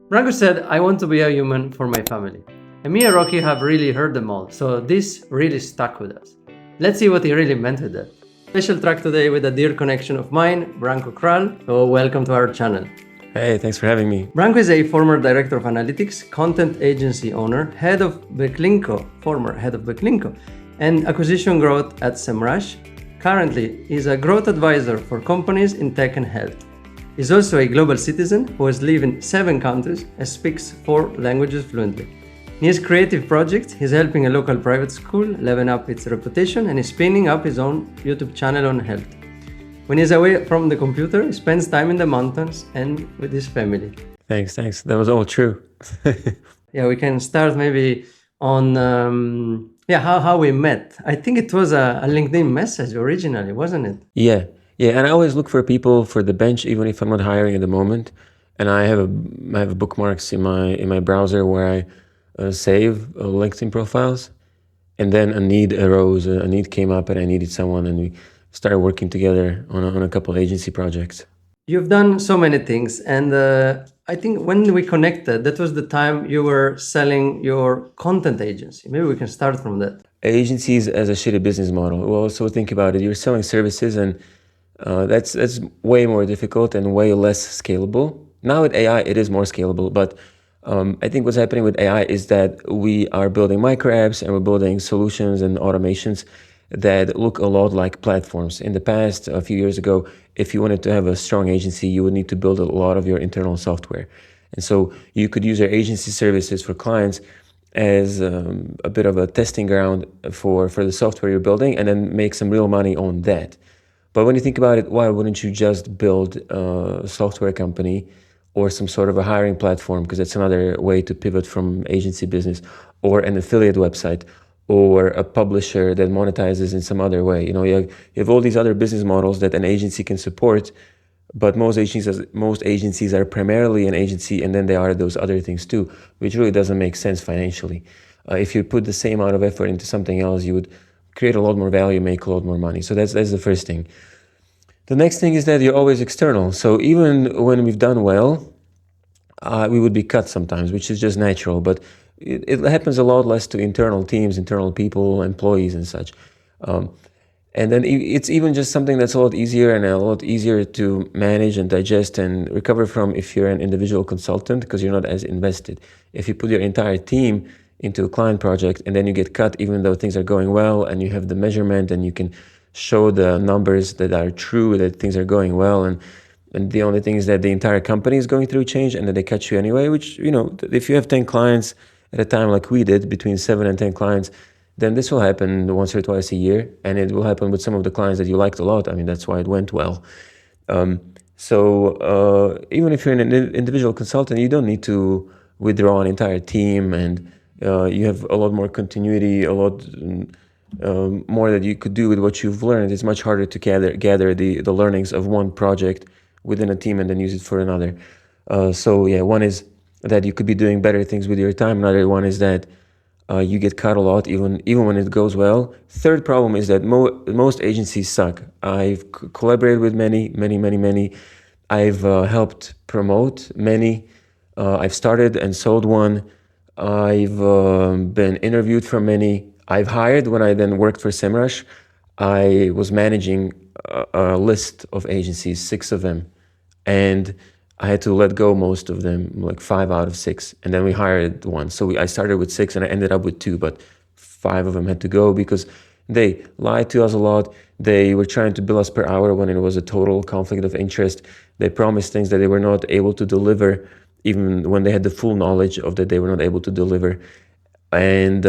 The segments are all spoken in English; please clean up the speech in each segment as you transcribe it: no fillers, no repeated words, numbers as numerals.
Branko said, I want to be a human for my family. And me and Rocky have really heard them all, so this really stuck with us. Let's see what he really meant with that. Special track today with a dear connection of mine, Branko Kral. So welcome to our channel. Hey, thanks for having me. Branko is a former director of analytics, content agency owner, former head of Backlinko, and acquisition growth at SEMrush. Currently, he's a growth advisor for companies in tech and health. He's also a global citizen who has lived in 7 countries and speaks 4 languages fluently. In his creative projects, he's helping a local private school level up its reputation and is spinning up his own YouTube channel on health. When he's away from the computer, he spends time in the mountains and with his family. Thanks. That was all true. Yeah, we can start maybe on how we met. I think it was a LinkedIn message originally, wasn't it? Yeah, and I always look for people for the bench, even if I'm not hiring at the moment. And I have bookmarks in my browser where I save LinkedIn profiles. And then a need arose, a need came up, and I needed someone, and we started working together on a couple of agency projects. You've done so many things, and I think when we connected, that was the time you were selling your content agency. Maybe we can start from that. Agencies as a shitty business model. Well, so think about it. You're selling services, and that's way more difficult and way less scalable. Now with AI, it is more scalable, but I think what's happening with AI is that we are building micro apps and we're building solutions and automations that look a lot like platforms. In the past, a few years ago, if you wanted to have a strong agency, you would need to build a lot of your internal software. And so you could use your agency services for clients as a bit of a testing ground for the software you're building and then make some real money on that. But when you think about it, why wouldn't you just build a software company or some sort of a hiring platform? Because that's another way to pivot from agency business, or an affiliate website, or a publisher that monetizes in some other way. You have all these other business models that an agency can support, but most agencies are primarily an agency, and then they are those other things too, which really doesn't make sense financially. If you put the same amount of effort into something else, you would create a lot more value, make a lot more money. So that's the first thing. The next thing is that you're always external. So even when we've done well, we would be cut sometimes, which is just natural. But it happens a lot less to internal teams, internal people, employees and such. And then it's even just something that's a lot easier and a lot easier to manage and digest and recover from if you're an individual consultant, because you're not as invested. If you put your entire team into a client project and then you get cut even though things are going well and you have the measurement and you can show the numbers that are true, that things are going well, and the only thing is that the entire company is going through change and that they cut you anyway, which, if you have 10 clients at a time like we did, between 7 and 10 clients, then this will happen once or twice a year, and it will happen with some of the clients that you liked a lot. I mean, that's why it went well. So even if you're an individual consultant, you don't need to withdraw an entire team, and you have a lot more continuity, a lot more that you could do with what you've learned. It's much harder to gather the learnings of one project within a team and then use it for another. One is that you could be doing better things with your time. Another one is that you get cut a lot, even when it goes well. Third problem is that most agencies suck. I've collaborated with many. I've helped promote many. I've started and sold one. I've been interviewed for many. I've hired. When I then worked for SEMrush, I was managing a list of agencies, 6 of them, and I had to let go most of them, like 5 out of 6, and then we hired one. So I started with 6 and I ended up with 2, but 5 of them had to go because they lied to us a lot. They were trying to bill us per hour when it was a total conflict of interest. They promised things that they were not able to deliver, even when they had the full knowledge of that they were not able to deliver. And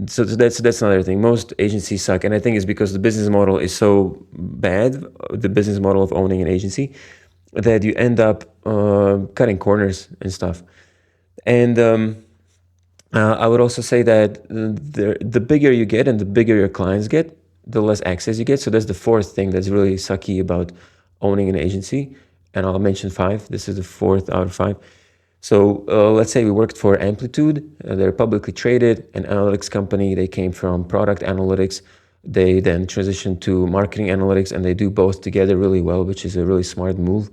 so that's another thing. Most agencies suck, and I think it's because the business model is so bad, the business model of owning an agency, that you end up cutting corners and stuff. And I would also say that the bigger you get and the bigger your clients get, the less access you get. So that's the fourth thing that's really sucky about owning an agency. And I'll mention 5. This is the 4th out of 5. So let's say we worked for Amplitude. They're publicly traded, an analytics company. They came from product analytics. They then transitioned to marketing analytics, and they do both together really well, which is a really smart move.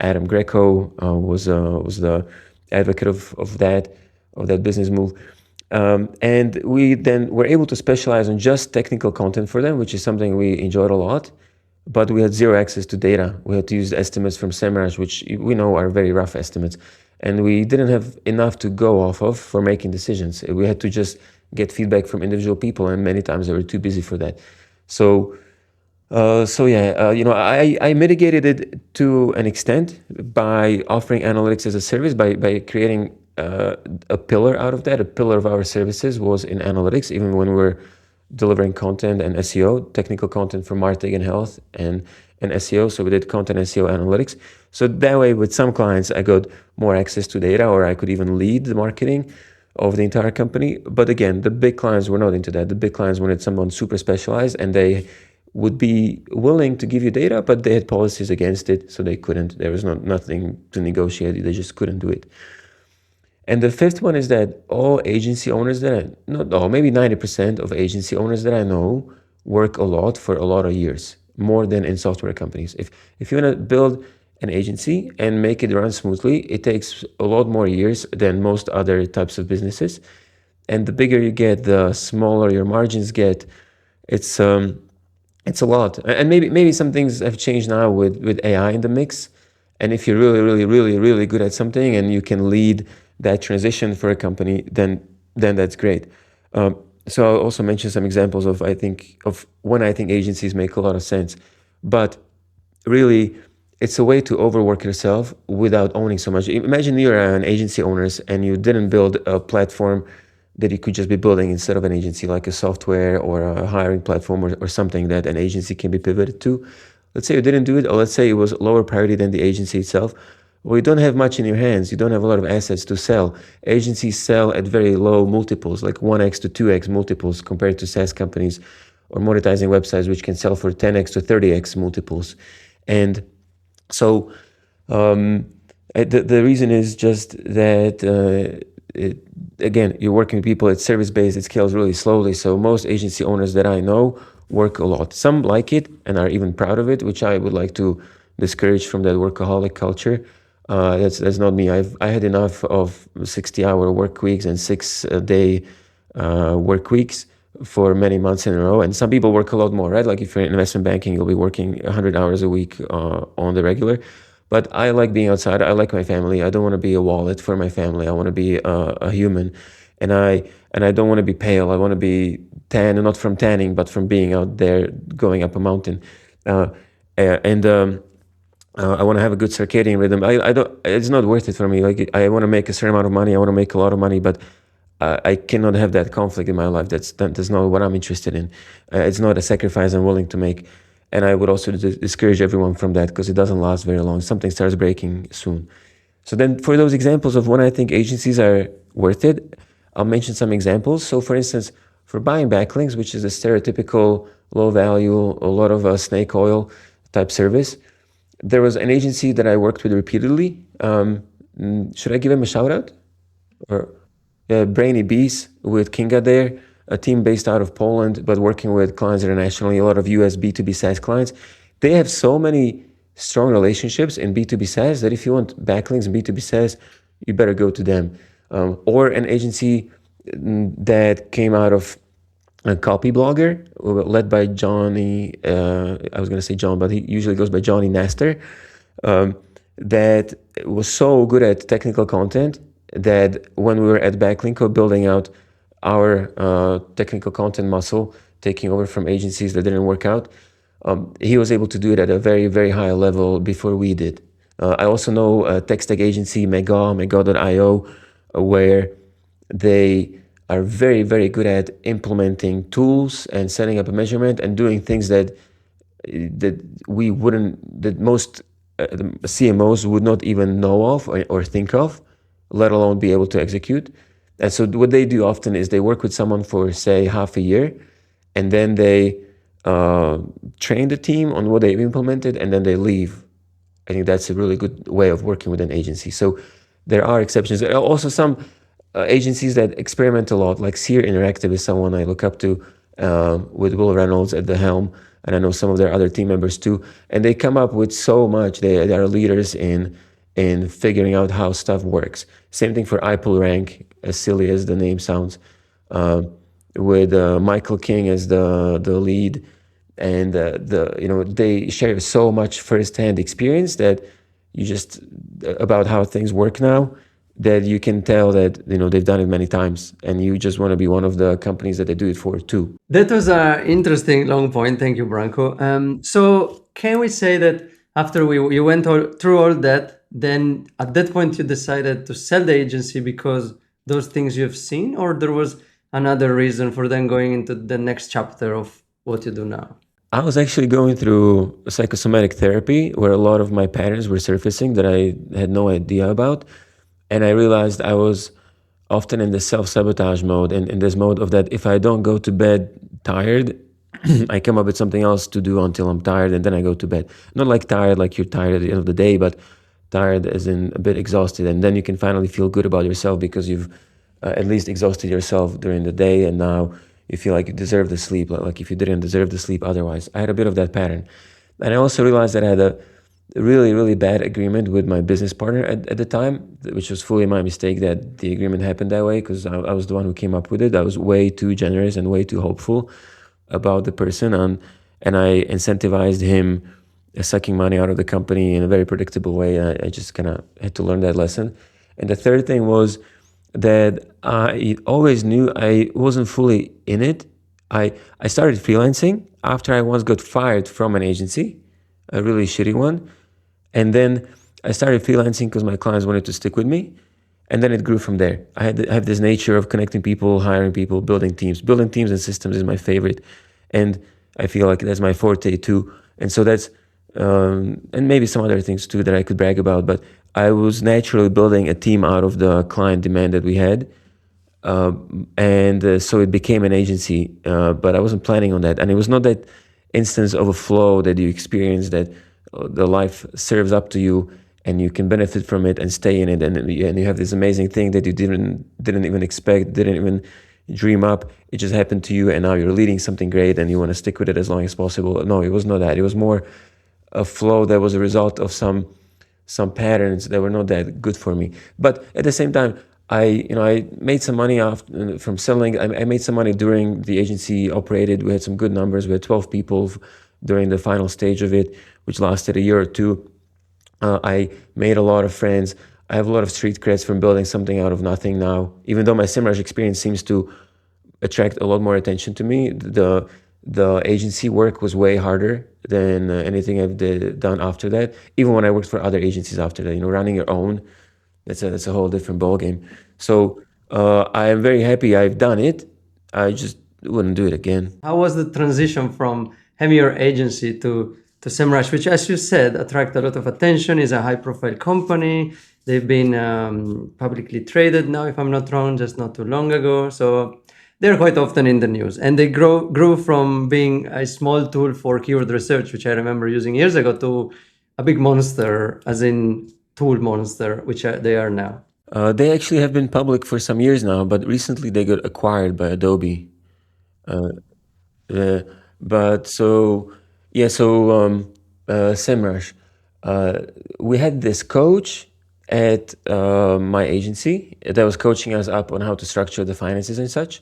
Adam Greco was the advocate of that business move. And we then were able to specialize on just technical content for them, which is something we enjoyed a lot. But we had zero access to data. We had to use estimates from SEMrush, which we know are very rough estimates. And we didn't have enough to go off of for making decisions. We had to just get feedback from individual people, and many times they were too busy for that. So I mitigated it to an extent by offering analytics as a service, by creating a pillar out of that. A pillar of our services was in analytics, even when we're delivering content and SEO, technical content for marketing and health and SEO. So we did content SEO analytics. So that way, with some clients, I got more access to data, or I could even lead the marketing of the entire company. But again, the big clients were not into that. The big clients wanted someone super specialized, and they would be willing to give you data, but they had policies against it, so they couldn't. There was nothing to negotiate. They just couldn't do it. And the fifth one is that all agency owners not all, maybe 90% of agency owners that I know work a lot for a lot of years, more than in software companies. If you want to build an agency and make it run smoothly, it takes a lot more years than most other types of businesses. And the bigger you get, the smaller your margins get. It's a lot. And maybe some things have changed now with AI in the mix. And if you're really good at something and you can lead that transition for a company, then that's great. So I'll also mention some examples of when I think agencies make a lot of sense. But really, it's a way to overwork yourself without owning so much. Imagine you're an agency owner and you didn't build a platform that you could just be building instead of an agency, like a software or a hiring platform or something that an agency can be pivoted to. Let's say you didn't do it, or let's say it was lower priority than the agency itself. Well, you don't have much in your hands. You don't have a lot of assets to sell. Agencies sell at very low multiples, like 1x to 2x multiples compared to SaaS companies or monetizing websites, which can sell for 10x to 30x multiples. And so the reason is just that, again, you're working with people, it's service-based, it scales really slowly. So most agency owners that I know work a lot. Some like it and are even proud of it, which I would like to discourage from that workaholic culture. That's not me. I had enough of 60-hour work weeks and 6-day work weeks for many months in a row. And some people work a lot more, right? Like if you're in investment banking, you'll be working 100 hours a week on the regular. But I like being outside. I like my family. I don't want to be a wallet for my family. I want to be a human, and I don't want to be pale. I want to be tan, and not from tanning, but from being out there going up a mountain. I want to have a good circadian rhythm. I don't. It's not worth it for me. Like I want to make a certain amount of money. I want to make a lot of money, but I cannot have that conflict in my life. That's not what I'm interested in. It's not a sacrifice I'm willing to make. And I would also discourage everyone from that because it doesn't last very long. Something starts breaking soon. So then for those examples of when I think agencies are worth it, I'll mention some examples. So for instance, for buying backlinks, which is a stereotypical low value, a lot of snake oil type service, there was an agency that I worked with repeatedly. Should I give him a shout out? Or Brainy Bees with Kinga there, a team based out of Poland, but working with clients internationally, a lot of US B2B SaaS clients. They have so many strong relationships in B2B SaaS that if you want backlinks in B2B SaaS, you better go to them. Or an agency that came out of a copy blogger led by Johnny, I was going to say John, but he usually goes by Johnny Nestor, that was so good at technical content that when we were at Backlinko building out our technical content muscle, taking over from agencies that didn't work out, he was able to do it at a very, very high level before we did. I also know a tech stack agency, Mega.io, where they are very, very good at implementing tools and setting up a measurement and doing things that most CMOs would not even know of or think of, let alone be able to execute. And so what they do often is they work with someone for, say, half a year, and then they train the team on what they've implemented, and then they leave. I think that's a really good way of working with an agency. So there are exceptions. There are also some agencies that experiment a lot, like Sear Interactive is someone I look up to, with Will Reynolds at the helm. and I know some of their other team members too. And they come up with so much. They are leaders in figuring out how stuff works. Same thing for iPull Rank, as silly as the name sounds, uh, with Michael King as the lead, and they share so much firsthand experience that you just about how things work now, that you can tell that they've done it many times, and you just want to be one of the companies that they do it for too. That was an interesting long point. Thank you, Branko. So can we say that after you went through all that, then at that point you decided to sell the agency because those things you've seen, or there was another reason for then going into the next chapter of what you do now? I was actually going through psychosomatic therapy where a lot of my patterns were surfacing that I had no idea about. And I realized I was often in the self-sabotage mode, and in this mode of that if I don't go to bed tired, I come up with something else to do until I'm tired, and then I go to bed. Not like tired, like you're tired at the end of the day, but tired as in a bit exhausted. And then you can finally feel good about yourself because you've at least exhausted yourself during the day, and now you feel like you deserve the sleep, like if you didn't deserve the sleep otherwise. I had a bit of that pattern. And I also realized that I had a really, really bad agreement with my business partner at the time, which was fully my mistake that the agreement happened that way, because I was the one who came up with it. I was way too generous and way too hopeful about the person, and I incentivized him sucking money out of the company in a very predictable way. I just kind of had to learn that lesson. And the third thing was that I always knew I wasn't fully in it. I started freelancing after I once got fired from an agency, a really shitty one. And then I started freelancing because my clients wanted to stick with me. And then it grew from there. I have this nature of connecting people, hiring people, building teams. Building teams and systems is my favorite. And I feel like that's my forte too. And so that's, and maybe some other things too that I could brag about. But I was naturally building a team out of the client demand that we had. And so it became an agency, but I wasn't planning on that. And it was not that instance of a flow that you experience that the life serves up to you and you can benefit from it and stay in it, and you have this amazing thing that you didn't even expect, didn't even dream up. It just happened to you, and now you're leading something great and you want to stick with it as long as possible. No, it was not that. It was more a flow that was a result of some patterns that were not that good for me. But at the same time, I made some money from selling. I made some money during the agency operated. We had some good numbers. We had 12 people during the final stage of it, which lasted a year or two. I made a lot of friends. I have a lot of street creds from building something out of nothing now. Even though my SEMrush experience seems to attract a lot more attention to me, the agency work was way harder than anything I've done after that. Even when I worked for other agencies after that, running your own, that's a whole different ballgame. So I am very happy I've done it. I just wouldn't do it again. How was the transition from having your agency to SEMrush, which, as you said, attract a lot of attention, is a high-profile company. They've been publicly traded now, if I'm not wrong, just not too long ago. So they're quite often in the news. And they grew from being a small tool for keyword research, which I remember using years ago, to a big monster, as in tool monster, which they are now. They actually have been public for some years now, but recently they got acquired by Adobe. But so, yeah, so SEMrush. We had this coach at my agency that was coaching us up on how to structure the finances and such,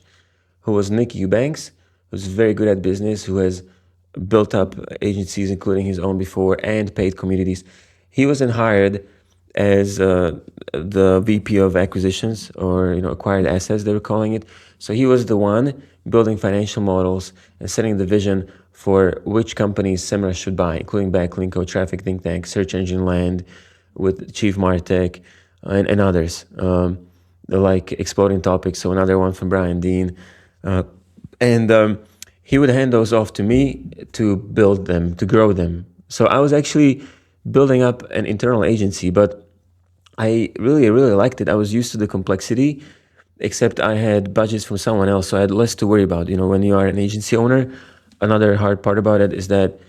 who was Nick Eubanks, who's very good at business, who has built up agencies, including his own before, and paid communities. He wasn't hired as the VP of acquisitions, or acquired assets, they were calling it. So he was the one building financial models and setting the vision for which companies SEMrush should buy, including Backlinko, Traffic Think Tank, Search Engine Land, with Chief Martech, and others, like Exploding Topics, so another one from Brian Dean. And he would hand those off to me to build them, to grow them. So I was actually building up an internal agency, but I really, really liked it. I was used to the complexity, except I had budgets from someone else, so I had less to worry about. When you are an agency owner, another hard part about it is that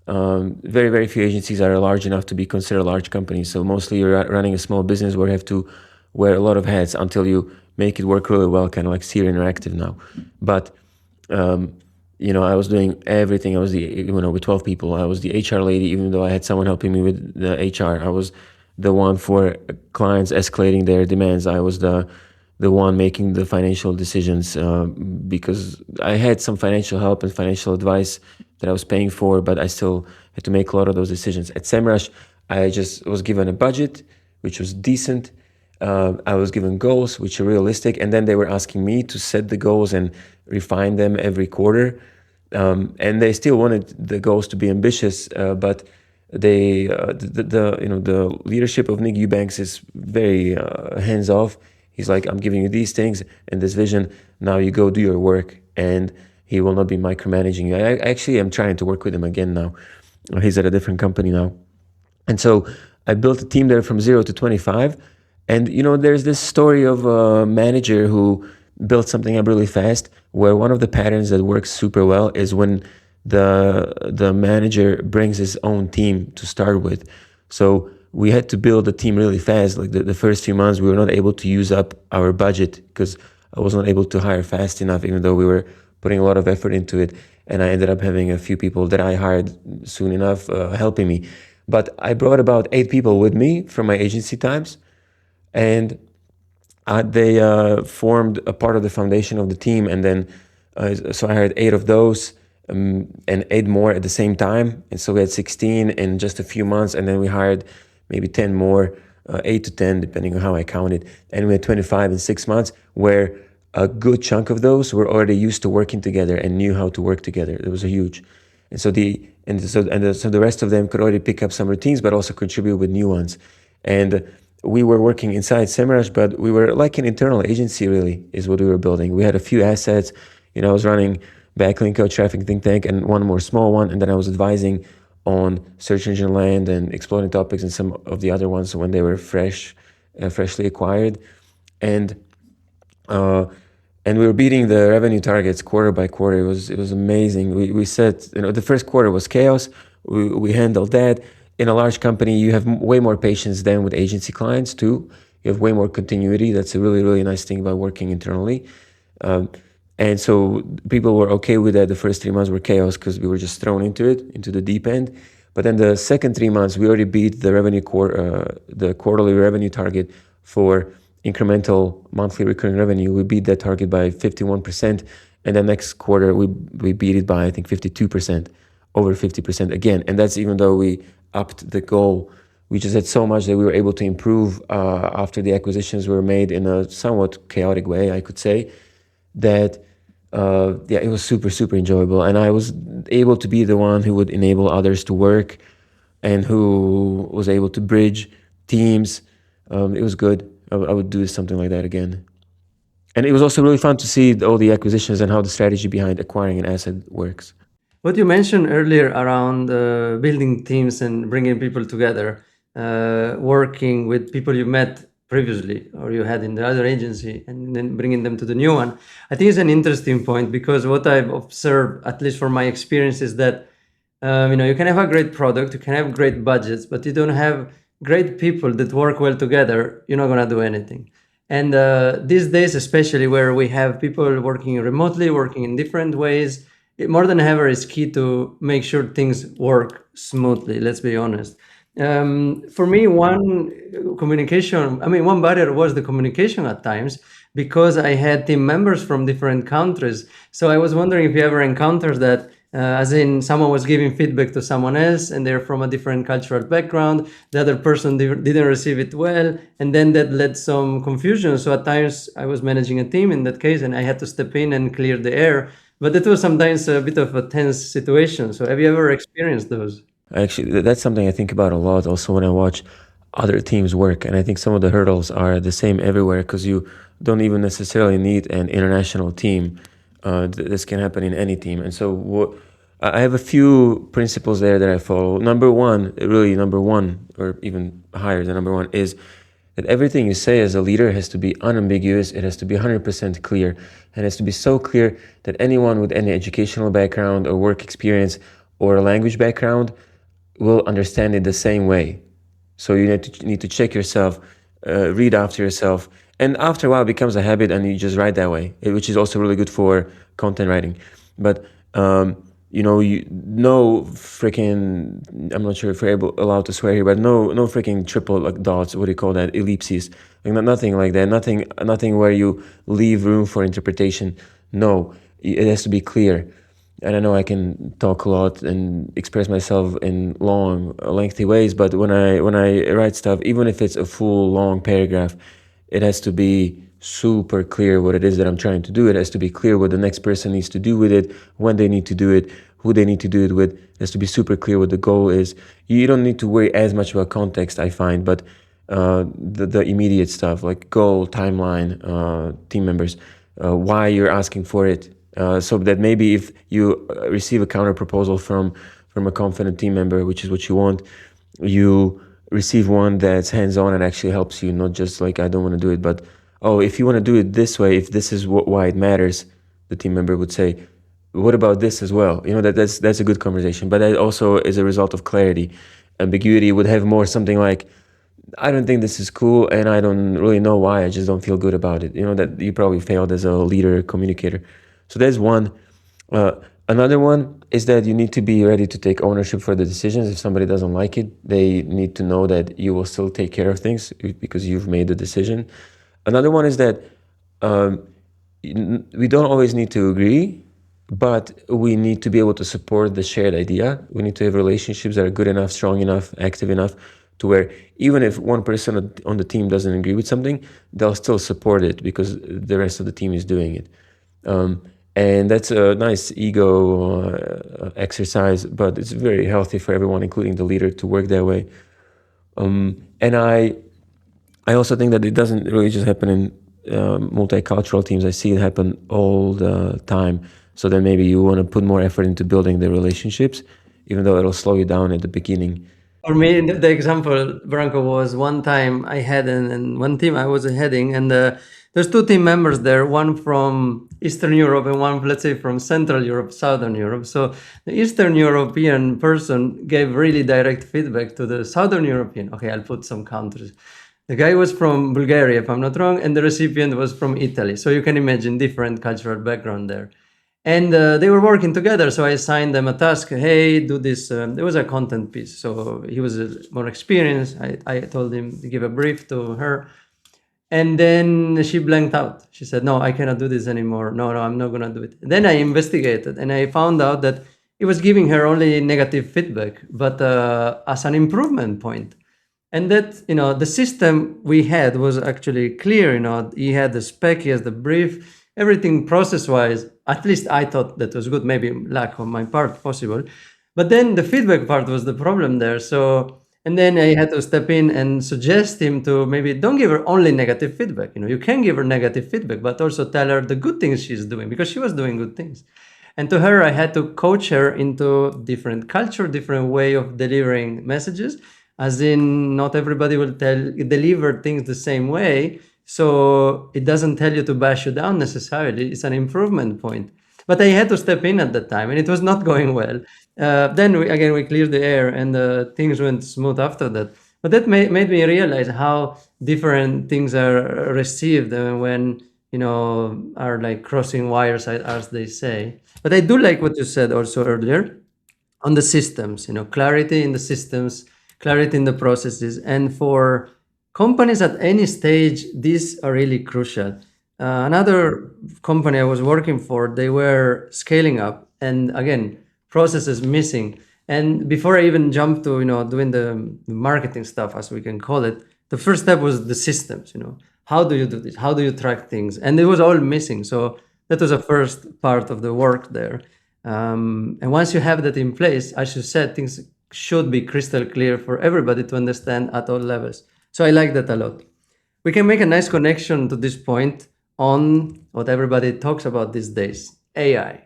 very, very few agencies are large enough to be considered large companies. So mostly you're running a small business where you have to wear a lot of hats until you make it work really well, kind of like Seer Interactive now. But I was doing everything. I was with 12 people, I was the HR lady, even though I had someone helping me with the HR. I was the one for clients escalating their demands. I was the one making the financial decisions, because I had some financial help and financial advice that I was paying for, but I still had to make a lot of those decisions. At SEMrush, I just was given a budget, which was decent. I was given goals which are realistic, and then they were asking me to set the goals and refine them every quarter. And they still wanted the goals to be ambitious, but the leadership of Nick Eubanks is very hands off. He's like, I'm giving you these things and this vision. Now you go do your work, and he will not be micromanaging you. I actually am trying to work with him again now. He's at a different company now. And so I built a team there from 0 to 25. And, there's this story of a manager who built something up really fast, where one of the patterns that works super well is when the manager brings his own team to start with. So we had to build a team really fast. Like the first few months, we were not able to use up our budget because I was not able to hire fast enough, even though we were putting a lot of effort into it. And I ended up having a few people that I hired soon enough helping me. But I brought about 8 people with me from my agency times, and they formed a part of the foundation of the team. And then, so I hired 8 of those, and 8 more at the same time. And so we had 16 in just a few months. And then we hired maybe 10 more, 8 to 10, depending on how I counted. And we had 25 in 6 months, where a good chunk of those were already used to working together and knew how to work together. It was a huge. And so the rest of them could already pick up some routines, but also contribute with new ones. And we were working inside SEMrush, but we were like an internal agency, really, is what we were building. We had a few assets. I was running Backlinko, Traffic Think Tank, and one more small one. And then I was advising on search engine land and exploring topics and some of the other ones when they were freshly acquired. And we were beating the revenue targets quarter by quarter. It was amazing. We said, the first quarter was chaos. We handled that. In a large company, you have way more patience than with agency clients too. You have way more continuity. That's a really, really nice thing about working internally. And so people were okay with that. The first 3 months were chaos because we were just thrown into the deep end. But then the second 3 months, we already beat the quarterly revenue target for incremental monthly recurring revenue. We beat that target by 51%. And the next quarter, we beat it by, I think, 52%, over 50% again. And that's even though we upped the goal. We just had so much that we were able to improve after the acquisitions were made in a somewhat chaotic way, I could say, that it was super, super enjoyable. And I was able to be the one who would enable others to work and who was able to bridge teams. It was good. I would do something like that again. And it was also really fun to see all the acquisitions and how the strategy behind acquiring an asset works. What you mentioned earlier around building teams and bringing people together, working with people you met previously or you had in the other agency and then bringing them to the new one, I think is an interesting point, because what I've observed, at least from my experience, is that you can have a great product, you can have great budgets, but you don't have great people that work well together, you're not going to do anything. And these days, especially where we have people working remotely, working in different ways, more than ever is key to make sure things work smoothly, let's be honest. For me, one barrier was the communication at times, because I had team members from different countries. So I was wondering if you ever encountered that, as in someone was giving feedback to someone else and they're from a different cultural background, the other person didn't receive it well, and then that led some confusion. So at times I was managing a team in that case and I had to step in and clear the air. But it was sometimes a bit of a tense situation. So have you ever experienced those? Actually, that's something I think about a lot also when I watch other teams work. And I think some of the hurdles are the same everywhere, because you don't even necessarily need an international team. This can happen in any team. And so I have a few principles there that I follow. Number one, or even higher than number one, is that everything you say as a leader has to be unambiguous. It has to be 100% clear. And it has to be so clear that anyone with any educational background or work experience or a language background will understand it the same way. So you need to check yourself, read after yourself. And after a while, it becomes a habit and you just write that way, which is also really good for content writing. But No freaking, I'm not sure if we're allowed to swear here, but no freaking triple like dots, what do you call that, ellipses, like nothing like that, nothing where you leave room for interpretation. No, it has to be clear. And I know I can talk a lot and express myself in long, lengthy ways, but when I write stuff, even if it's a full long paragraph, it has to be super clear what it is that I'm trying to do. It has to be clear what the next person needs to do with it, when they need to do it, who they need to do it with. It has to be super clear what the goal is. You don't need to worry as much about context, I find, but the immediate stuff like goal, timeline, team members, why you're asking for it, so that maybe if you receive a counter proposal from a confident team member, which is what you want, you receive one that's hands-on and actually helps you, not just like I don't want to do it, but oh, if you want to do it this way, if this is why it matters, the team member would say, what about this as well? That's a good conversation, but that also is a result of clarity. Ambiguity would have more something like, I don't think this is cool and I don't really know why, I just don't feel good about it. That you probably failed as a leader communicator. So there's one. uh, Another one is that you need to be ready to take ownership for the decisions. If somebody doesn't like it, they need to know that you will still take care of things because you've made the decision. Another one is that um, we don't always need to agree, but we need to be able to support the shared idea. We need to have relationships that are good enough, strong enough, active enough to where even if one person on the team doesn't agree with something, they'll still support it because the rest of the team is doing it. Um, and that's a nice ego exercise, but it's very healthy for everyone, including the leader, to work that way. And I also think that it doesn't really just happen in multicultural teams. I see it happen all the time. So then maybe you want to put more effort into building the relationships, even though it'll slow you down at the beginning. For me, the example, Branko, was one time I had in one team I was heading, and there's two team members there, one from Eastern Europe and one, let's say, from Central Europe, Southern Europe. So the Eastern European person gave really direct feedback to the Southern European. Okay, I'll put some countries. The guy was from Bulgaria, if I'm not wrong, and the recipient was from Italy. So you can imagine different cultural background there. And they were working together, so I assigned them a task. Hey, do this. There was a content piece, so he was more experienced. I told him to give a brief to her, and then she blanked out. She said, "No, I cannot do this anymore. No, I'm not gonna do it." Then I investigated, and I found out that he was giving her only negative feedback, but as an improvement point. And that, the system we had was actually clear. He had the spec, he has the brief, everything process wise. At least I thought that was good. Maybe lack on my part, possible. But then the feedback part was the problem there. So, and then I had to step in and suggest him to maybe don't give her only negative feedback. You can give her negative feedback, but also tell her the good things she's doing, because she was doing good things. And to her, I had to coach her into different culture, different way of delivering messages, as in not everybody will deliver things the same way. So it doesn't tell you to bash you down necessarily. It's an improvement point. But I had to step in at that time, and it was not going well. Then we cleared the air, and things went smooth after that. But that made me realize how different things are received when are like crossing wires, as they say. But I do like what you said also earlier on the systems. Clarity in the systems, clarity in the processes, and for companies at any stage, these are really crucial. Another company I was working for, they were scaling up, and again, processes missing. And before I even jumped to doing the marketing stuff, as we can call it, the first step was the systems. How do you do this? How do you track things? And it was all missing. So that was the first part of the work there. And once you have that in place, as you said, things should be crystal clear for everybody to understand at all levels. So I like that a lot. We can make a nice connection to this point on what everybody talks about these days, AI.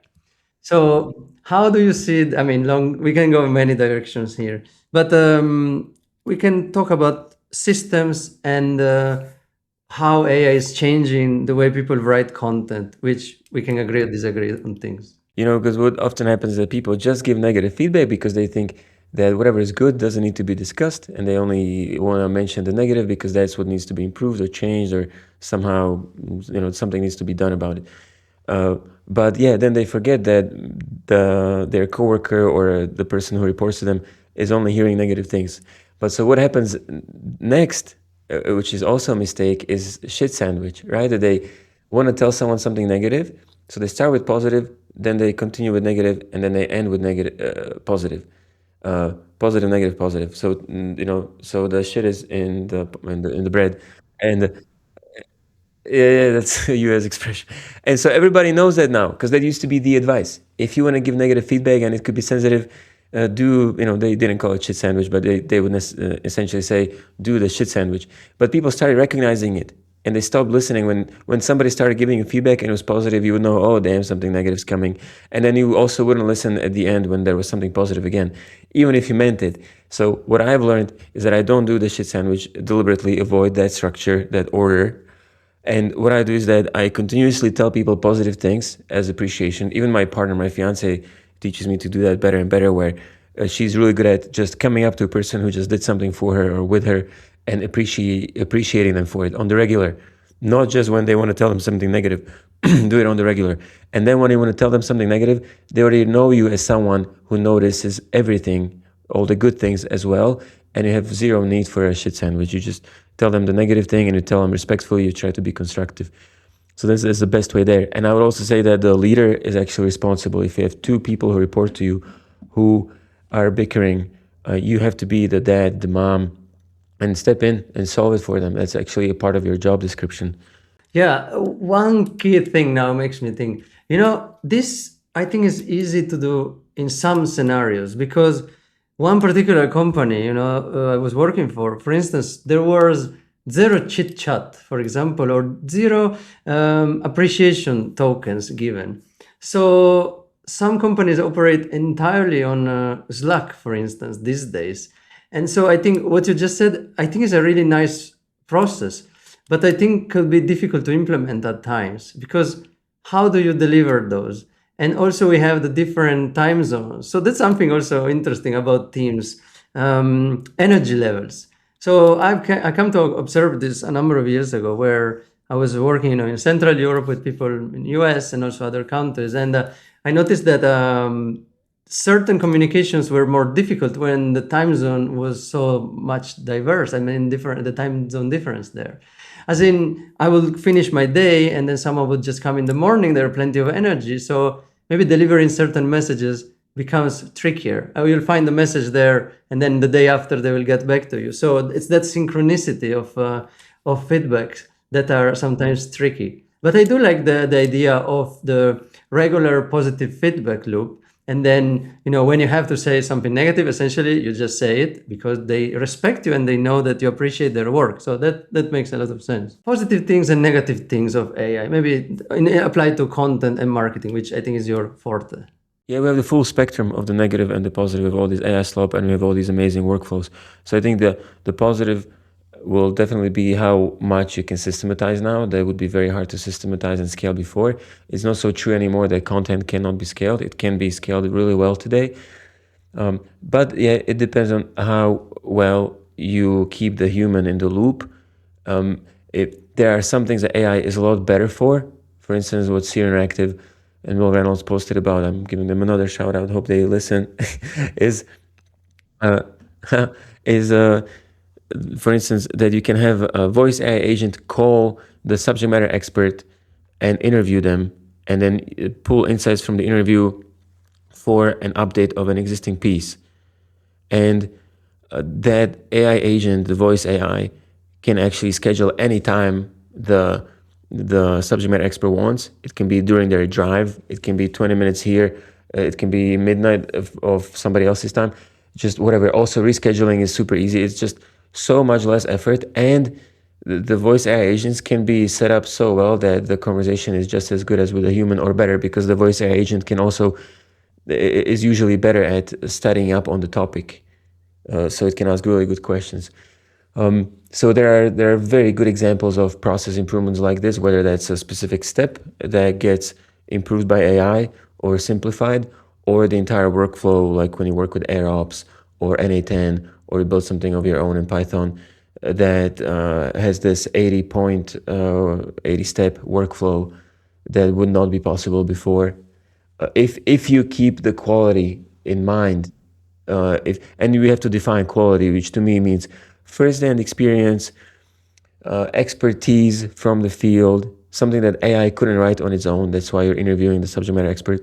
So how do you see it? I mean, we can go in many directions here, but we can talk about systems and how AI is changing the way people write content, which we can agree or disagree on things. Because what often happens is that people just give negative feedback because they think that whatever is good doesn't need to be discussed, and they only want to mention the negative because that's what needs to be improved or changed, or somehow something needs to be done about it. But yeah, then they forget that their coworker or the person who reports to them is only hearing negative things. But so what happens next, which is also a mistake, is shit sandwich, right? That they want to tell someone something negative, so they start with positive, then they continue with negative, and then they end with negative, positive. Positive, negative, positive. So so the shit is in the bread, and yeah, that's a US expression. And so everybody knows that now because that used to be the advice. If you want to give negative feedback and it could be sensitive, they didn't call it shit sandwich, but they would essentially say, do the shit sandwich. But people started recognizing it and they stopped listening. When somebody started giving you feedback and it was positive, you would know, oh, damn, something negative is coming. And then you also wouldn't listen at the end when there was something positive again, even if you meant it. So what I've learned is that I don't do the shit sandwich, deliberately avoid that structure, that order. And what I do is that I continuously tell people positive things as appreciation. Even my partner, my fiance, teaches me to do that better and better, where she's really good at just coming up to a person who just did something for her or with her and appreciating them for it on the regular. Not just when they want to tell them something negative, do it on the regular. And then when you want to tell them something negative, they already know you as someone who notices everything, all the good things as well, and you have zero need for a shit sandwich. You just tell them the negative thing and you tell them respectfully, you try to be constructive. So that's the best way there. And I would also say that the leader is actually responsible. If you have two people who report to you who are bickering, you have to be the dad, the mom, and step in and solve it for them. That's actually a part of your job description. Yeah, one key thing now makes me think, this I think is easy to do in some scenarios because one particular company, I was working for instance, there was zero chit chat, for example, or zero appreciation tokens given. So some companies operate entirely on Slack, for instance, these days. And so I think what you just said, I think is a really nice process, but I think could be difficult to implement at times because how do you deliver those? And also we have the different time zones. So that's something also interesting about teams, energy levels. So I come to observe this a number of years ago where I was working in Central Europe with people in US and also other countries. And I noticed that certain communications were more difficult when the time zone was so much diverse. I mean, the time zone difference there. As in, I will finish my day and then someone would just come in the morning. There are plenty of energy. So maybe delivering certain messages becomes trickier. You'll find the message there and then the day after they will get back to you. So it's that synchronicity of feedbacks that are sometimes tricky. But I do like the idea of the regular positive feedback loop. And then, when you have to say something negative, essentially, you just say it because they respect you and they know that you appreciate their work. So that makes a lot of sense. Positive things and negative things of AI, maybe applied to content and marketing, which I think is your forte. Yeah, we have the full spectrum of the negative and the positive of all these AI slop, and we have all these amazing workflows. So I think the positive will definitely be how much you can systematize now. That would be very hard to systematize and scale before. It's not so true anymore that content cannot be scaled. It can be scaled really well today. But yeah, it depends on how well you keep the human in the loop. There are some things that AI is a lot better for. For instance, what Seer Interactive and Will Reynolds posted about, I'm giving them another shout out, hope they listen, is uh, is for instance, that you can have a voice AI agent call the subject matter expert and interview them, and then pull insights from the interview for an update of an existing piece. And that AI agent, the voice AI, can actually schedule any time the subject matter expert wants. It can be during their drive. It can be 20 minutes here. It can be midnight of somebody else's time. Just whatever. Also, rescheduling is super easy. It's just so much less effort, and the voice AI agents can be set up so well that the conversation is just as good as with a human or better, because the voice AI agent can also is usually better at studying up on the topic, so it can ask really good questions. So there are very good examples of process improvements like this, whether that's a specific step that gets improved by AI or simplified, or the entire workflow, like when you work with AirOps or NA10, or you build something of your own in Python that has this 80 step workflow that would not be possible before. If you keep the quality in mind, and we have to define quality, which to me means first-hand experience, expertise from the field, something that AI couldn't write on its own. That's why you're interviewing the subject matter expert.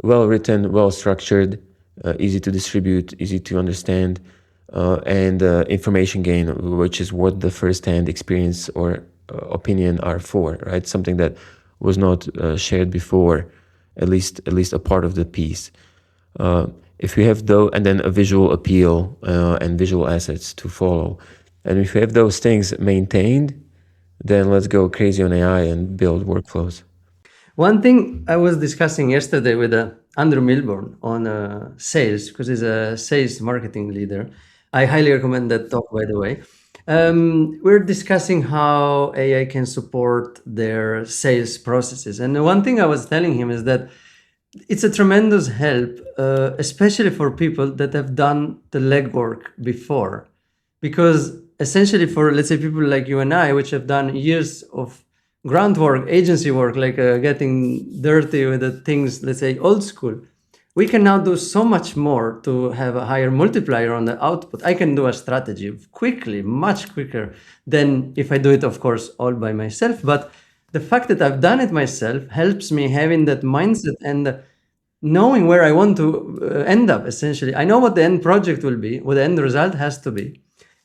Well written, well structured, easy to distribute, easy to understand, and information gain, which is what the first-hand experience or opinion are for, right? Something that was not shared before, at least a part of the piece. If you have those, and then a visual appeal and visual assets to follow, and if you have those things maintained, then let's go crazy on AI and build workflows. One thing I was discussing yesterday with Andrew Milburn on sales, because he's a sales marketing leader. I highly recommend that talk, by the way. We're discussing how AI can support their sales processes. And one thing I was telling him is that it's a tremendous help, especially for people that have done the legwork before. Because essentially for, let's say, people like you and I, which have done years of groundwork, agency work, like getting dirty with the things, let's say, old school, we can now do so much more to have a higher multiplier on the output. I can do a strategy quickly, much quicker than if I do it, of course, all by myself. But the fact that I've done it myself helps me having that mindset and knowing where I want to end up, essentially. I know what the end project will be, what the end result has to be.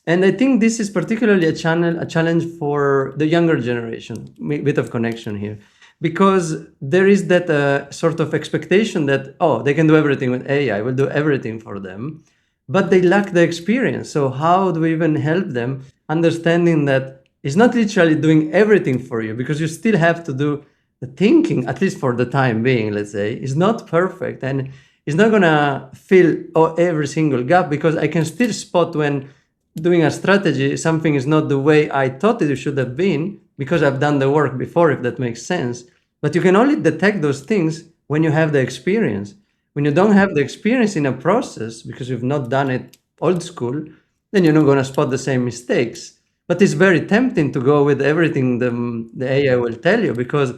And I think this is particularly a challenge for the younger generation, bit of connection here, because there is that sort of expectation that, oh, they can do everything with AI, will do everything for them, but they lack the experience. So how do we even help them understanding that it's not literally doing everything for you, because you still have to do the thinking, at least for the time being, let's say, is not perfect and it's not gonna fill every single gap, because I can still spot when doing a strategy, something is not the way I thought it should have been, because I've done the work before, if that makes sense. But you can only detect those things when you have the experience. When you don't have the experience in a process, because you've not done it old school, then you're not going to spot the same mistakes. But it's very tempting to go with everything the AI will tell you, because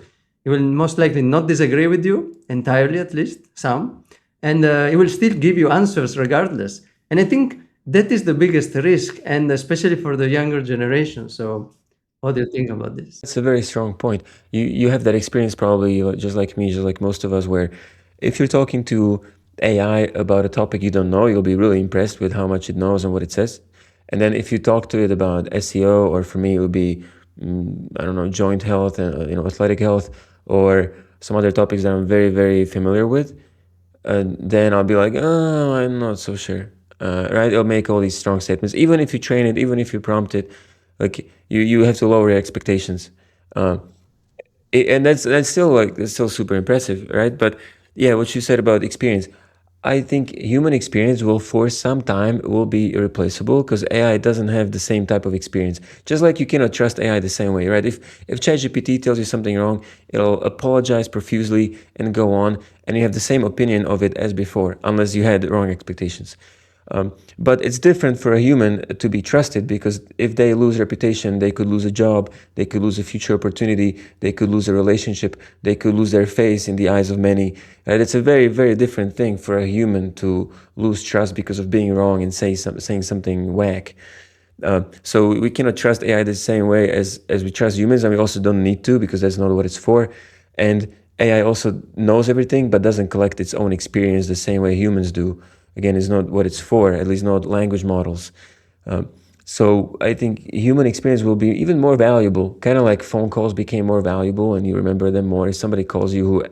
it will most likely not disagree with you entirely, at least some, and it will still give you answers regardless. And I think that is the biggest risk, and especially for the younger generation. So what do you think about this? That's a very strong point. You have that experience probably, just like me, just like most of us, where if you're talking to AI about a topic you don't know, you'll be really impressed with how much it knows and what it says. And then if you talk to it about SEO, or for me it would be, I don't know, joint health and athletic health, or some other topics that I'm very, very familiar with, then I'll be like, oh, I'm not so sure. Right? It'll make all these strong statements. Even if you train it, even if you prompt it, like you have to lower your expectations. And that's still super impressive, right? But yeah, what you said about experience, I think human experience will for some time will be irreplaceable, because AI doesn't have the same type of experience. Just like you cannot trust AI the same way, right? If ChatGPT tells you something wrong, it'll apologize profusely and go on, and you have the same opinion of it as before, unless you had wrong expectations. But it's different for a human to be trusted, because if they lose reputation, they could lose a job, they could lose a future opportunity, they could lose a relationship, they could lose their face in the eyes of many. Right? It's a very, very different thing for a human to lose trust because of being wrong and saying something whack. So we cannot trust AI the same way as we trust humans, and we also don't need to, because that's not what it's for. And AI also knows everything, but doesn't collect its own experience the same way humans do. Again, is not what it's for, at least not language models. So I think human experience will be even more valuable, kind of like phone calls became more valuable and you remember them more. If somebody calls you who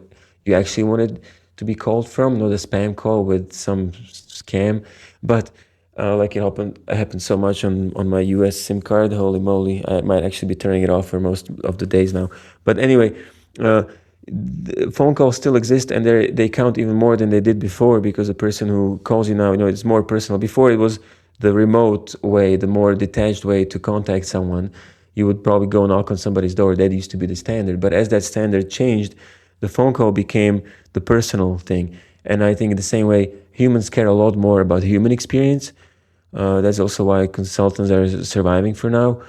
you actually wanted to be called from, not a spam call with some scam. But like it happened so much on my US SIM card, holy moly, I might actually be turning it off for most of the days now. But anyway, the phone calls still exist, and they count even more than they did before, because the person who calls you now, it's more personal. Before it was the remote way, the more detached way to contact someone. You would probably go knock on somebody's door. That used to be the standard. But as that standard changed, the phone call became the personal thing. And I think in the same way, humans care a lot more about human experience. That's also why consultants are surviving for now.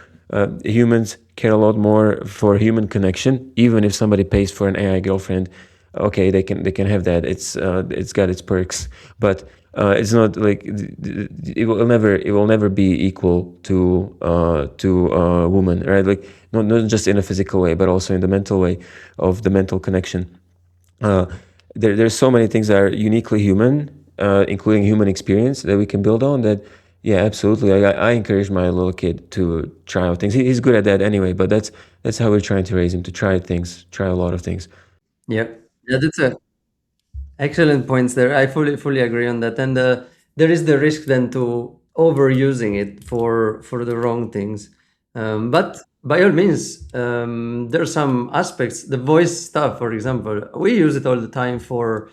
Humans care a lot more for human connection. Even if somebody pays for an AI girlfriend, okay, they can have that. It's got its perks, but it's not like it will never be equal to a woman, right? Like not just in a physical way, but also in the mental way of the mental connection. Uh, there's so many things that are uniquely human, including human experience that we can build on. That, yeah, absolutely. I encourage my little kid to try out things. He's good at that anyway, but that's how we're trying to raise him, to try things, try a lot of things. Yeah, yeah, that's a excellent points there. I fully agree on that. And there is the risk then to overusing it for the wrong things. But by all means, there are some aspects. The voice stuff, for example, we use it all the time for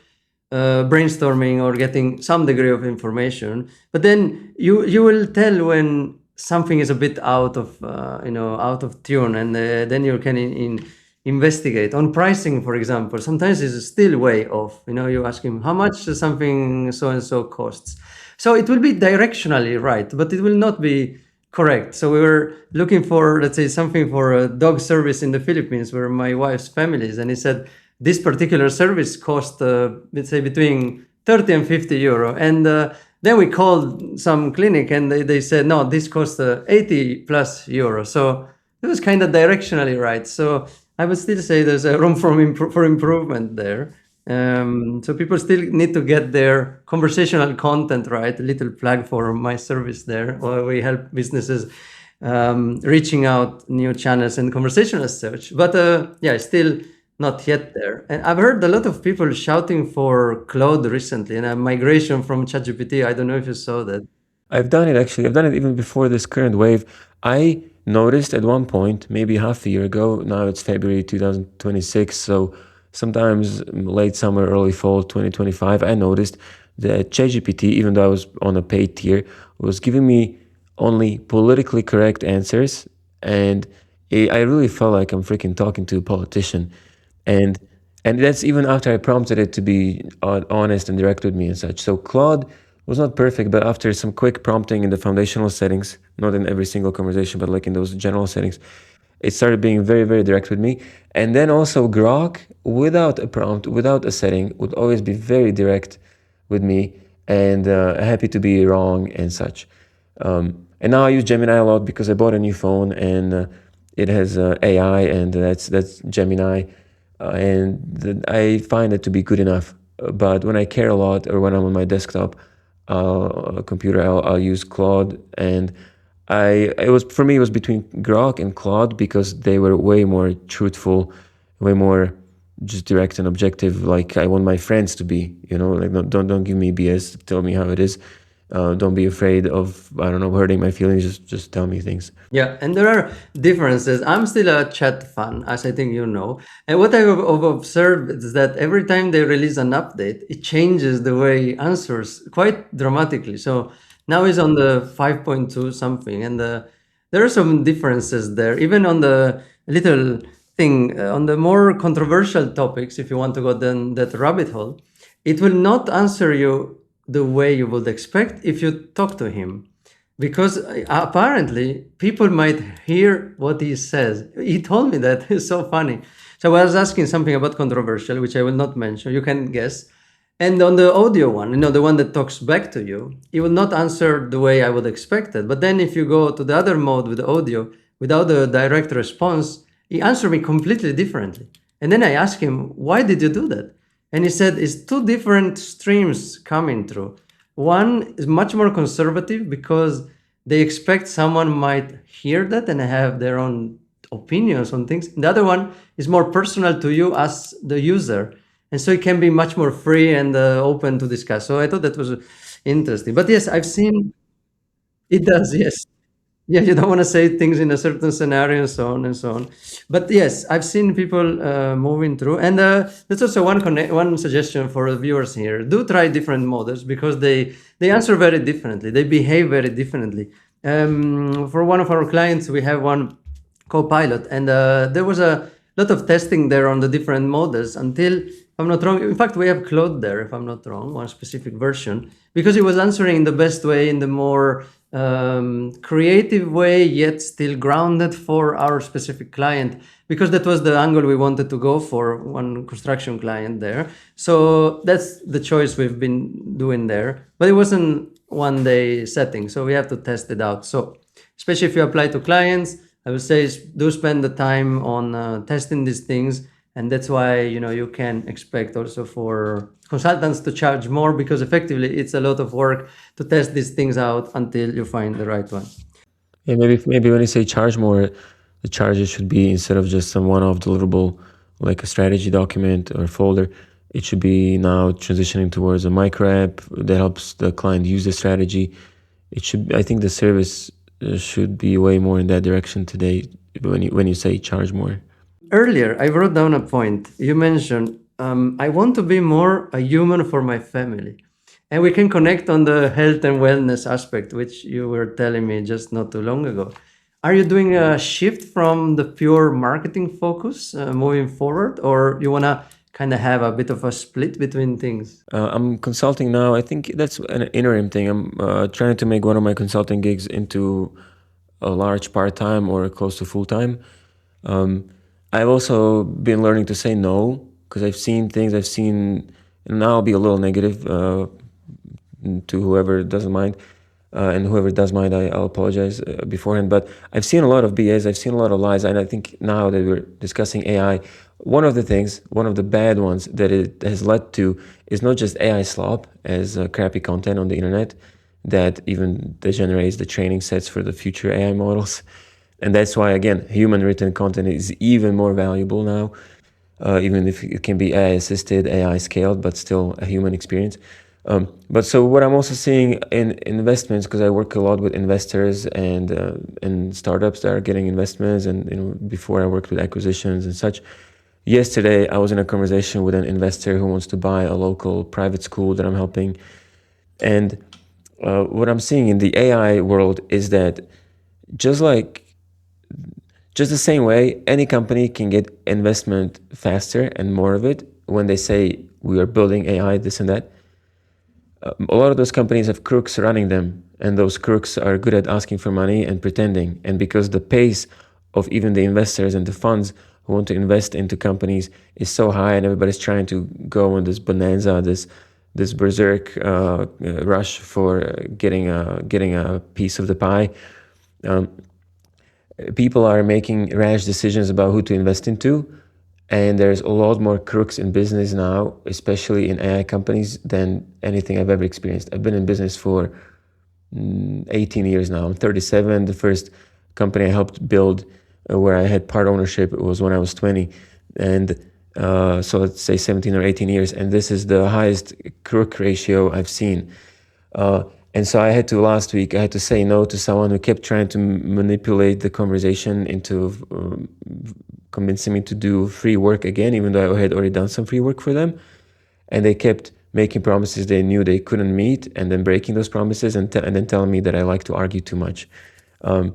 brainstorming or getting some degree of information. But then you will tell when something is a bit out of out of tune, and then you can investigate on pricing, for example. Sometimes it's still way off. You ask him how much something so and so costs. So it will be directionally right, but it will not be correct. So we were looking for, let's say, something for a dog service in the Philippines, where my wife's family is, and he said this particular service cost, let's say, between 30 and 50 euro. And then we called some clinic, and they said, no, this costs 80 plus euro. So it was kind of directionally right. So I would still say there's a room for improvement there. So people still need to get their conversational content right. A little plug for my service there, where we help businesses reaching out new channels and conversational search. But yeah, still not yet there. And I've heard a lot of people shouting for Claude recently, and a migration from ChatGPT. I don't know if you saw that. I've done it actually. I've done it even before this current wave. I noticed at one point, maybe half a year ago, now it's February 2026, so sometimes late summer, early fall 2025, I noticed that ChatGPT, even though I was on a paid tier, was giving me only politically correct answers, and I really felt like I'm freaking talking to a politician. And and that's even after I prompted it to be honest and direct with me and such. So Claude was not perfect, but after some quick prompting in the foundational settings, not in every single conversation, but like in those general settings, it started being very, very direct with me. And then also Grok, without a prompt, without a setting, would always be very direct with me and happy to be wrong and such. And now I use Gemini a lot because I bought a new phone and it has AI, and that's Gemini, and I find it to be good enough. But when I care a lot, or when I'm on my desktop computer, I'll use Claude. And it was, for me, it was between Grok and Claude because they were way more truthful, way more just direct and objective. Like I want my friends to be, like don't give me BS. Tell me how it is. Don't be afraid of, I don't know, hurting my feelings. Just tell me things. Yeah, and there are differences. I'm still a chat fan, as I think you know. And what I've observed is that every time they release an update, it changes the way it answers quite dramatically. So now it's on the 5.2 something, and there are some differences there. Even on the little thing, on the more controversial topics, if you want to go down that rabbit hole, it will not answer you the way you would expect if you talk to him, because apparently people might hear what he says. He told me that. It's so funny. So I was asking something about controversial, which I will not mention. You can guess. And on the audio one, the one that talks back to you, he will not answer the way I would expect it. But then if you go to the other mode with the audio, without a direct response, he answered me completely differently. And then I asked him, why did you do that? And he said, it's two different streams coming through. One is much more conservative because they expect someone might hear that and have their own opinions on things. The other one is more personal to you as the user. And so it can be much more free and open to discuss. So I thought that was interesting. But yes, I've seen it does, yes. Yeah, you don't want to say things in a certain scenario and so on and so on. But yes, I've seen people moving through. And that's also one suggestion for the viewers here. Do try different models because they answer very differently. They behave very differently. For one of our clients, we have one co-pilot, and there was a lot of testing there on the different models until, if I'm not wrong, in fact, we have Claude there, if I'm not wrong, one specific version, because it was answering in the best way, in the more creative way, yet still grounded for our specific client, because that was the angle we wanted to go for one construction client there. So that's the choice we've been doing there. But it wasn't one day setting, so we have to test it out. So especially if you apply to clients, I would say do spend the time on testing these things. And that's why, you can expect also for consultants to charge more, because effectively it's a lot of work to test these things out until you find the right one. Yeah, maybe when you say charge more, the charges should be, instead of just some one-off deliverable like a strategy document or folder, it should be now transitioning towards a micro app that helps the client use the strategy. I think the service should be way more in that direction today when you say charge more. Earlier, I wrote down a point. You mentioned, I want to be more a human for my family. And we can connect on the health and wellness aspect, which you were telling me just not too long ago. Are you doing a shift from the pure marketing focus moving forward, or you want to kind of have a bit of a split between things? I'm consulting now. I think that's an interim thing. I'm trying to make one of my consulting gigs into a large part-time or close to full-time. I've also been learning to say no, because and now I'll be a little negative to whoever doesn't mind. And whoever does mind, I'll apologize beforehand. But I've seen a lot of BS, I've seen a lot of lies, and I think now that we're discussing AI, one of the bad ones that it has led to is not just AI slop as crappy content on the internet that even degenerates the training sets for the future AI models. And that's why, again, human written content is even more valuable now, even if it can be AI assisted, AI scaled, but still a human experience. But so what I'm also seeing in investments, because I work a lot with investors and startups that are getting investments, and before I worked with acquisitions and such. Yesterday, I was in a conversation with an investor who wants to buy a local private school that I'm helping. And what I'm seeing in the AI world is that just the same way any company can get investment faster and more of it when they say we are building AI, this and that. A lot of those companies have crooks running them, and those crooks are good at asking for money and pretending. And because the pace of even the investors and the funds who want to invest into companies is so high, and everybody's trying to go on this bonanza, this berserk rush for getting a piece of the pie. People are making rash decisions about who to invest into. And there's a lot more crooks in business now, especially in AI companies, than anything I've ever experienced. I've been in business for 18 years now. I'm 37. The first company I helped build where I had part ownership was when I was 20. And so let's say 17 or 18 years. And this is the highest crook ratio I've seen. And so last week, I had to say no to someone who kept trying to manipulate the conversation into convincing me to do free work again, even though I had already done some free work for them. And they kept making promises they knew they couldn't meet, and then breaking those promises, and then telling me that I like to argue too much. And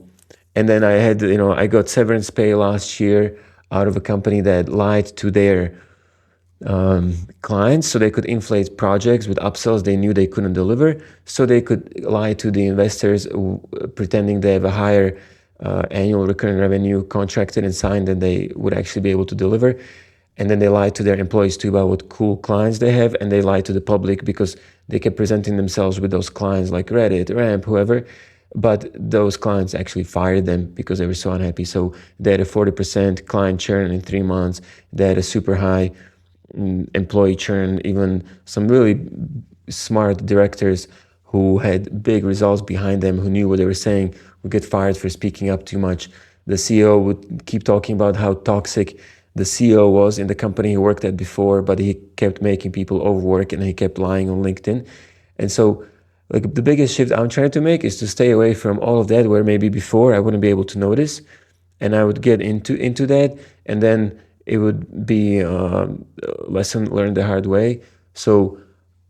then I got severance pay last year out of a company that lied to their clients so they could inflate projects with upsells they knew they couldn't deliver, so they could lie to the investors pretending they have a higher annual recurring revenue contracted and signed than they would actually be able to deliver. And then they lie to their employees too about what cool clients they have, and they lie to the public because they kept presenting themselves with those clients like Reddit, Ramp, whoever. But those clients actually fired them because they were so unhappy. So they had a 40% client churn in 3 months. They had a super high employee churn. Even some really smart directors who had big results behind them, who knew what they were saying, would get fired for speaking up too much. The CEO would keep talking about how toxic the CEO was in the company he worked at before, but he kept making people overwork and he kept lying on LinkedIn. And so the biggest shift I'm trying to make is to stay away from all of that, where maybe before I wouldn't be able to notice, and I would get into that, and then it would be a lesson learned the hard way. So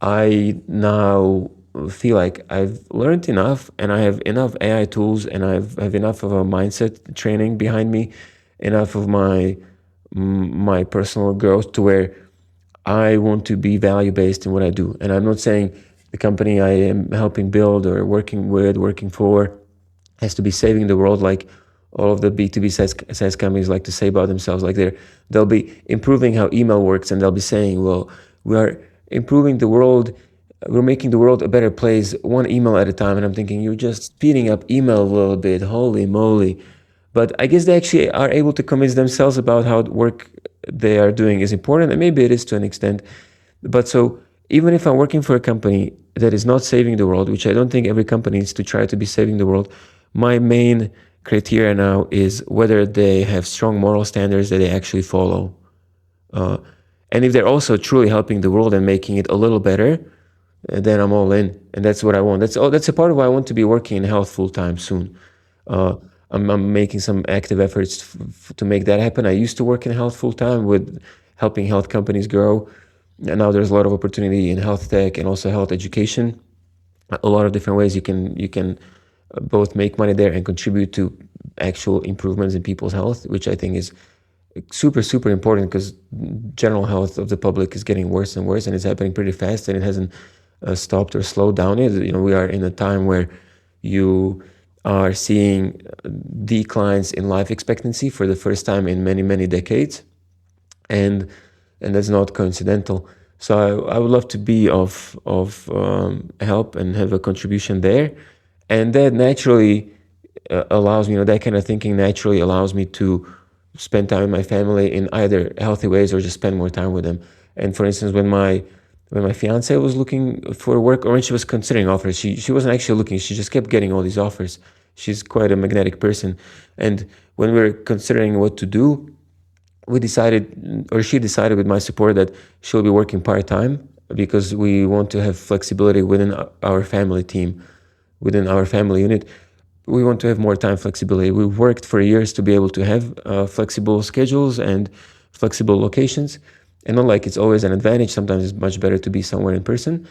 I now feel like I've learned enough, and I have enough AI tools, and I have enough of a mindset training behind me, enough of my personal growth to where I want to be value-based in what I do. And I'm not saying the company I am helping build or working with, working for, has to be saving the world, like all of the B2B SaaS companies like to say about themselves. Like they'll be improving how email works, and they'll be saying, well, we are improving the world, we're making the world a better place one email at a time. And I'm thinking, you're just speeding up email a little bit, holy moly. But I guess they actually are able to convince themselves about how the work they are doing is important, and maybe it is to an extent. But so even if I'm working for a company that is not saving the world, which I don't think every company needs to try to be saving the world, my main criteria now is whether they have strong moral standards that they actually follow. Uh, and if they're also truly helping the world and making it a little better, then I'm all in, and that's what I want. That's a part of why I want to be working in health full time soon. Uh, I'm making some active efforts to make that happen. I used to work in health full time with helping health companies grow, and now there's a lot of opportunity in health tech and also health education. A lot of different ways you can both make money there and contribute to actual improvements in people's health, which I think is super important, because general health of the public is getting worse and worse, and it's happening pretty fast, and it hasn't stopped or slowed down it. We are in a time where you are seeing declines in life expectancy for the first time in many decades, and that's not coincidental. So I would love to be of help and have a contribution there, and that naturally allows me, that kind of thinking naturally allows me to spend time with my family in either healthy ways or just spend more time with them. And for instance, when my fiance was looking for work, or when she was considering offers, she wasn't actually looking, she just kept getting all these offers. She's quite a magnetic person. And when we were considering what to do, we decided, or she decided with my support, that she'll be working part-time, because we want to have flexibility within our family team, within our family unit. We want to have more time flexibility. We've worked for years to be able to have flexible schedules and flexible locations. And not like it's always an advantage, sometimes it's much better to be somewhere in person,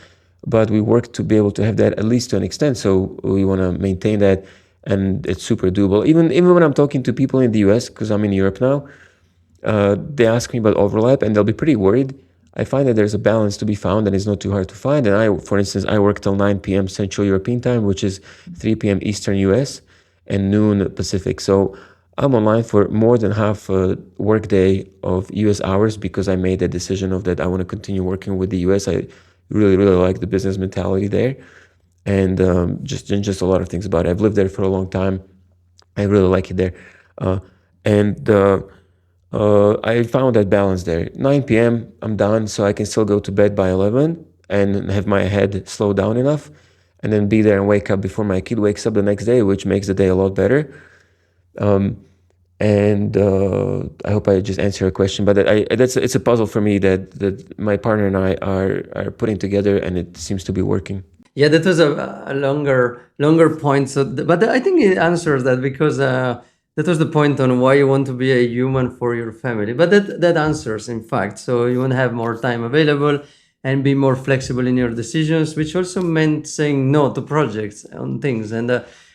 but we work to be able to have that at least to an extent. So we want to maintain that, and it's super doable. Even when I'm talking to people in the US, because I'm in Europe now, they ask me about overlap, and they'll be pretty worried. I find that there's a balance to be found, and it's not too hard to find. And for instance, I work till 9 p.m. Central European time, which is 3 p.m. Eastern US, and noon Pacific. So I'm online for more than half a workday of US hours, because I made that decision of that I want to continue working with the US. I really like the business mentality there, and just a lot of things about it. I've lived there for a long time. I really like it there, and I found that balance there. 9 p.m. I'm done, so I can still go to bed by 11 and have my head slow down enough, and then be there and wake up before my kid wakes up the next day, which makes the day a lot better. And I hope I just answered your question, but it's a puzzle for me that my partner and I are putting together, and it seems to be working. Yeah, that was a longer point. So, but I think it answers that, because that was the point on why you want to be a human for your family. But that answers, in fact. So you want to have more time available and be more flexible in your decisions, which also meant saying no to projects on things. And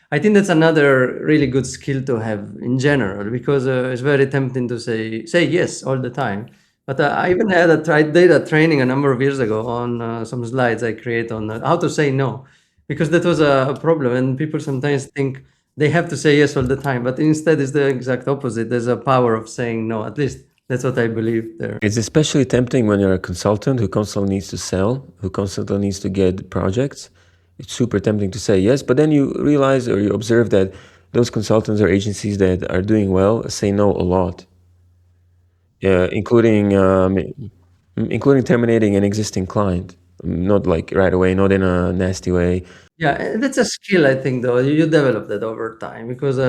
I think that's another really good skill to have in general, because it's very tempting to say yes all the time. But I even did a training a number of years ago on some slides I create on how to say no, because that was a problem, and people sometimes think they have to say yes all the time, but instead it's the exact opposite. There's a power of saying no. At least that's what I believe there. It's especially tempting when you're a consultant who constantly needs to sell, who constantly needs to get projects. It's super tempting to say yes, but then you realize, or you observe, that those consultants or agencies that are doing well say no a lot, including terminating an existing client, not like right away, not in a nasty way. Yeah, and that's a skill, I think, though. You develop that over time, because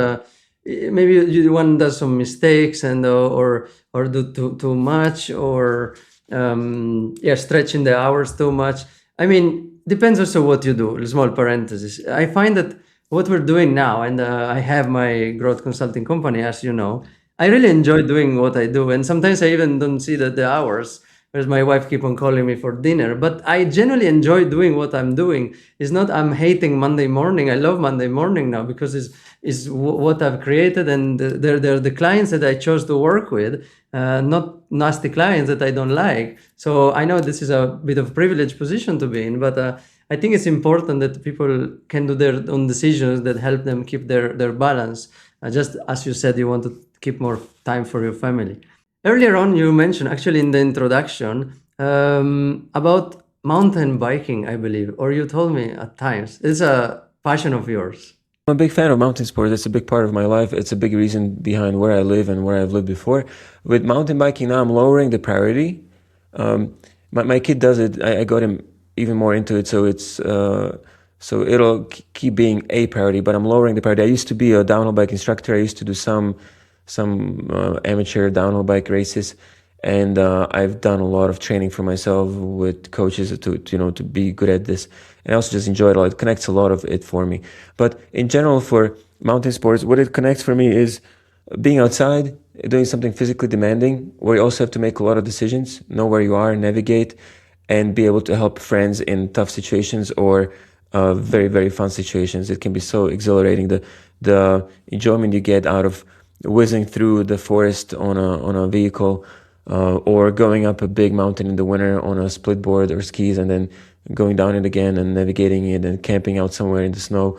maybe one does some mistakes, and or do too much, or stretching the hours too much. I mean, depends also what you do. Small parenthesis. I find that what we're doing now, and I have my growth consulting company, as you know. I really enjoy doing what I do, and sometimes I even don't see the hours. whereas my wife keep on calling me for dinner. But I genuinely enjoy doing what I'm doing. It's not I'm hating Monday morning. I love Monday morning now because it's what I've created, and they're the clients that I chose to work with, not nasty clients that I don't like. So I know this is a bit of a privileged position to be in, but I think it's important that people can do their own decisions that help them keep their balance. Just as you said, you want to keep more time for your family. Earlier on, you mentioned actually in the introduction about mountain biking, I believe, or you told me at times. It's a passion of yours. I'm a big fan of mountain sports. It's a big part of my life. It's a big reason behind where I live and where I've lived before. With mountain biking now, I'm lowering the priority. My kid does it. I got him even more into it, so so it'll keep being a priority. But I'm lowering the priority. I used to be a downhill bike instructor. I used to do some amateur downhill bike races, and I've done a lot of training for myself with coaches to be good at this. And I also just enjoy it a lot. It connects a lot of it for me. But in general, for mountain sports, what it connects for me is being outside, doing something physically demanding, where you also have to make a lot of decisions, know where you are, navigate, and be able to help friends in tough situations or very, very fun situations. It can be so exhilarating. The enjoyment you get out of whizzing through the forest on a vehicle, or going up a big mountain in the winter on a split board or skis, and then going down it again and navigating it and camping out somewhere in the snow.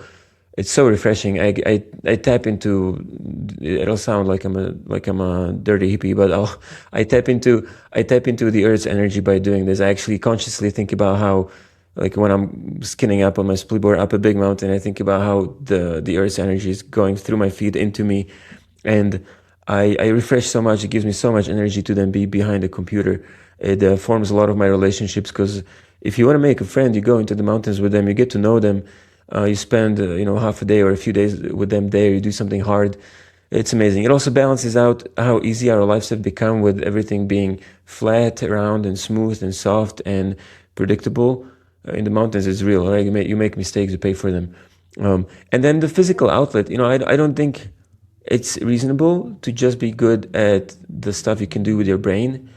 It's so refreshing. I tap into. It'll sound like I'm a dirty hippie, but I tap into the earth's energy by doing this. I actually consciously think about how, like when I'm skinning up on my split board up a big mountain, I think about how the earth's energy is going through my feet into me, and I refresh so much. It gives me so much energy to then be behind the computer. It forms a lot of my relationships, because if you want to make a friend, you go into the mountains with them, you get to know them. You spend half a day or a few days with them there. You do something hard. It's amazing. It also balances out how easy our lives have become, with everything being flat, round, and smooth, and soft, and predictable. In the mountains, it's real. Right? You make mistakes, you pay for them. And then the physical outlet. I don't think it's reasonable to just be good at the stuff you can do with your brain.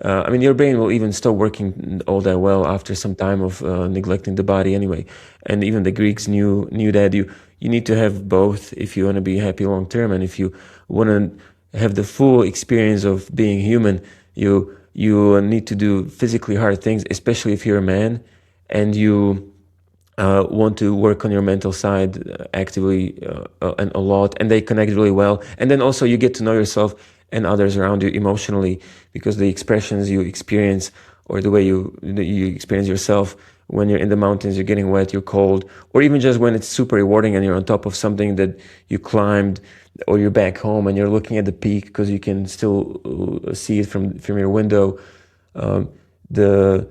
Your brain will even stop working all that well after some time of neglecting the body anyway. And even the Greeks knew that you need to have both if you want to be happy long term, and if you want to have the full experience of being human, you need to do physically hard things, especially if you're a man and you want to work on your mental side actively and a lot, and they connect really well. And then also you get to know yourself and others around you emotionally, because the expressions you experience, or the way you experience yourself when you're in the mountains, you're getting wet, you're cold, or even just when it's super rewarding and you're on top of something that you climbed, or you're back home and you're looking at the peak because you can still see it from your window. The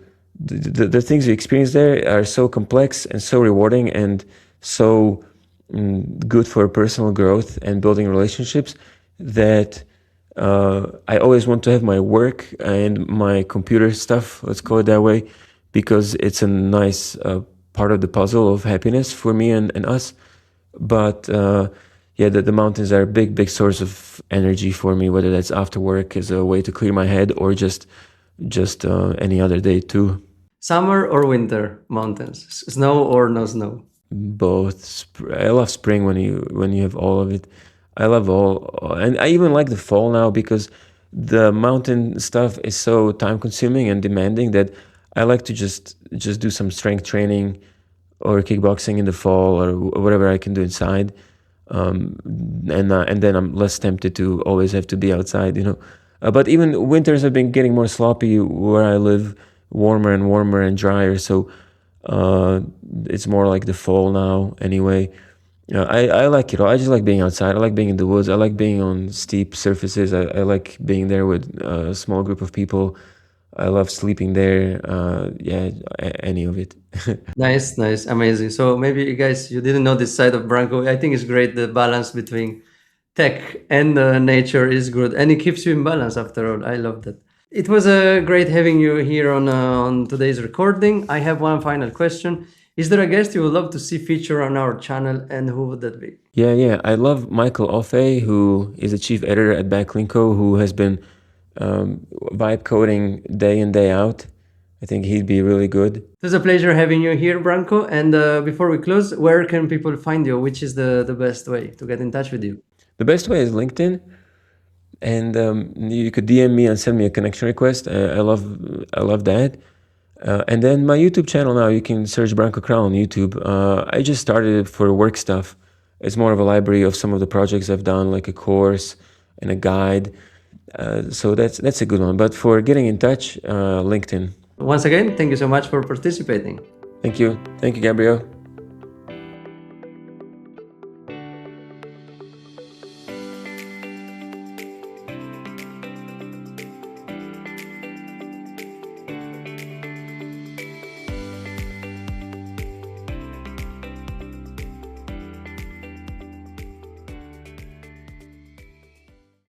things you experience there are so complex and so rewarding and so good for personal growth and building relationships, that I always want to have my work and my computer stuff, let's call it that way, because it's a nice part of the puzzle of happiness for me and us. But the mountains are a big source of energy for me, whether that's after work as a way to clear my head, or just any other day too. Summer or winter mountains? Snow or no snow? Both. I love spring when you have all of it. I love all, and I even like the fall now, because the mountain stuff is so time consuming and demanding that I like to just do some strength training or kickboxing in the fall, or whatever I can do inside. And then I'm less tempted to always have to be outside, But even winters have been getting more sloppy where I live, warmer and warmer and drier. So it's more like the fall now anyway. I like it all. I just like being outside. I like being in the woods. I like being on steep surfaces. I like being there with a small group of people. I love sleeping there. Any of it. Nice, amazing. So maybe you guys, you didn't know this side of Branko. I think it's great. The balance between tech and nature is good, and it keeps you in balance after all. I love that. It was great having you here on today's recording. I have one final question. Is there a guest you would love to see feature on our channel, and who would that be? Yeah. I love Michael Offe, who is the chief editor at Backlinko, who has been vibe coding day in, day out. I think he'd be really good. It was a pleasure having you here, Branko. And before we close, where can people find you? Which is the best way to get in touch with you? The best way is LinkedIn. And you could DM me and send me a connection request. I love that. And then my YouTube channel now, you can search Branko Kral on YouTube. I just started it for work stuff. It's more of a library of some of the projects I've done, like a course and a guide. So that's a good one. But for getting in touch, LinkedIn. Once again, thank you so much for participating. Thank you. Thank you, Gabriel.